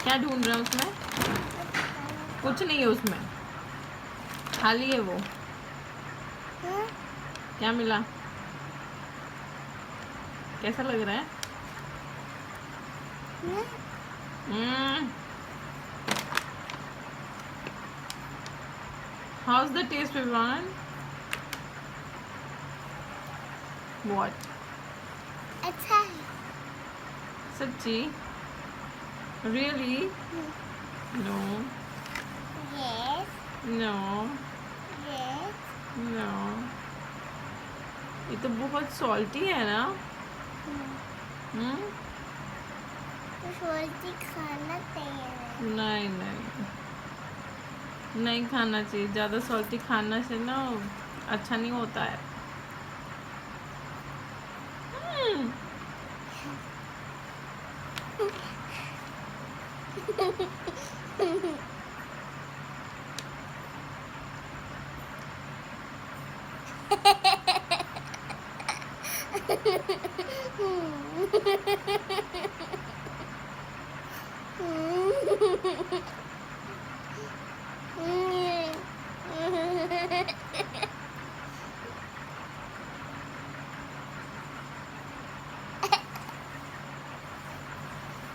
क्या ढूंढ रहे हैं उसमें? कुछ नहीं है उसमें, खाली है वो। क्या मिला? कैसा लग रहा है? How's the taste, Vivan? What? अच्छा है। सच्ची? Really? No. Yes. No. Yes. No. ये तो बहुत सॉल्टी है ना? तो सॉल्टी खाना चाहिए। नहीं नहीं, नहीं खाना चाहिए। ज़्यादा सॉल्टी खाना से ना अच्छा नहीं होता है।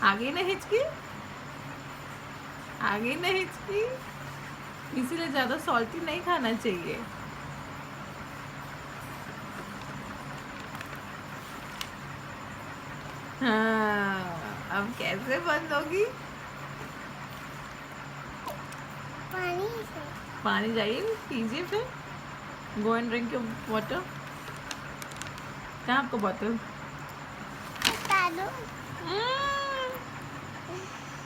आगे ना हिचकी, आगे ना हिचकी, इसीलिए ज़्यादा सॉल्टी नहीं खाना चाहिए। हाँ, अब कैसे बंद होगी? पानी से। पानी जाइए पीजिए फिर। Go and drink your water. कहाँ आपका बोतल? बता दो।